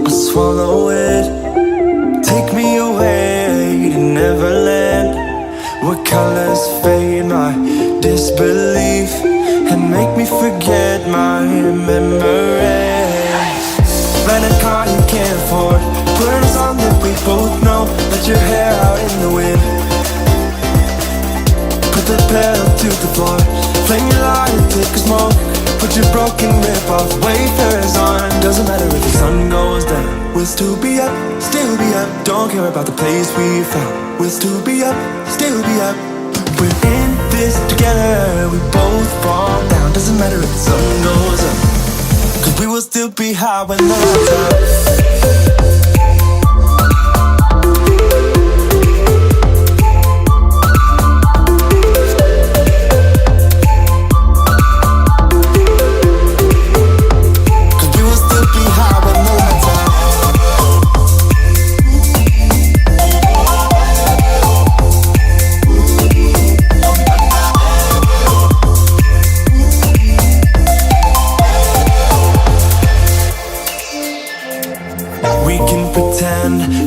I swallow it. Take me away to Neverland, where colors fade my disbelief and make me forget my memories. Rent a car you can't afford, put on a song that we both know. Let your hair out in the wind, put the pedal to the floor. Flame your lighter, take a smoke. Put your broken rip-off wafers on. Doesn't matter if the sun goes down, we'll still be up, still be up. Don't care about the place we found. We'll still be up, still be up. We're in this together, we both fall down. Doesn't matter if the sun goes up, 'cause we will still be high when the lights out.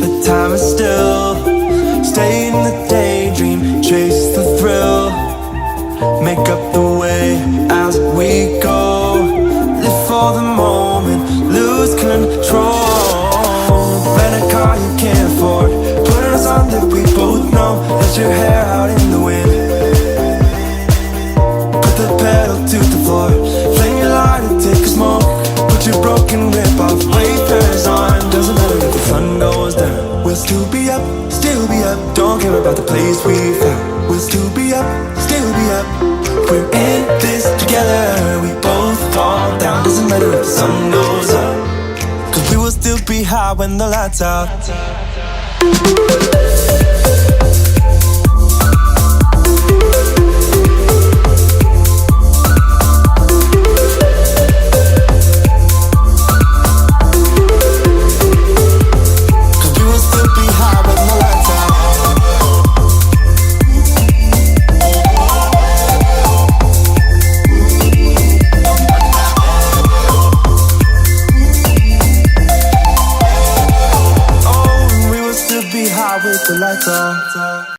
The time is still. Stay in the daydream, chase the thrill. Make up the way as we go. Live for the moment, lose control. Rent a car you can't afford, put on a song that we both know. Let your hair out in the wind, put the pedal to the floor. Flame your lighter, take a smoke. Put your broken rip-off wafers on. Doesn't matter if the sun goes down, we'll still be up, still be up. Don't care about the place we found. We'll still be up, still be up. We're in this together, we both fall down. Doesn't matter if the sun goes up, 'cause we will still be high when the lights out. With the lights off.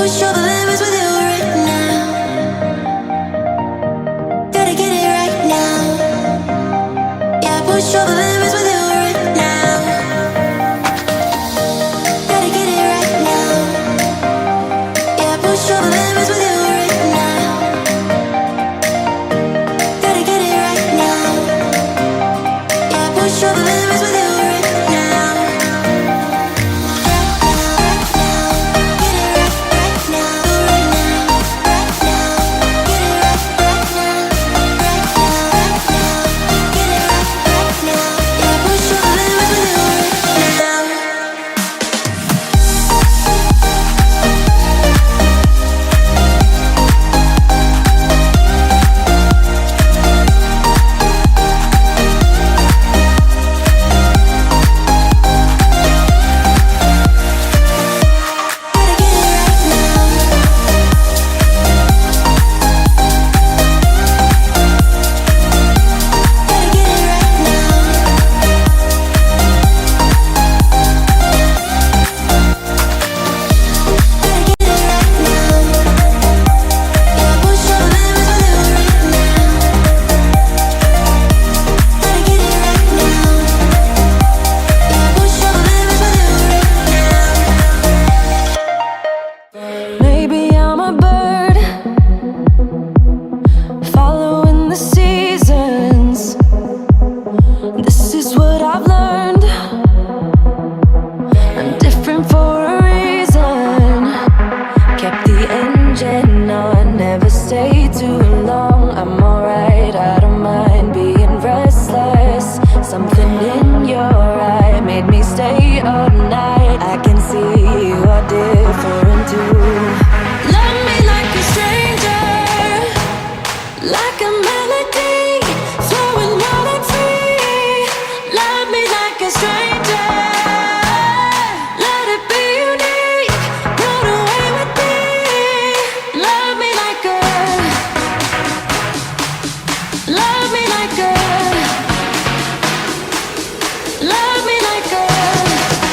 push over the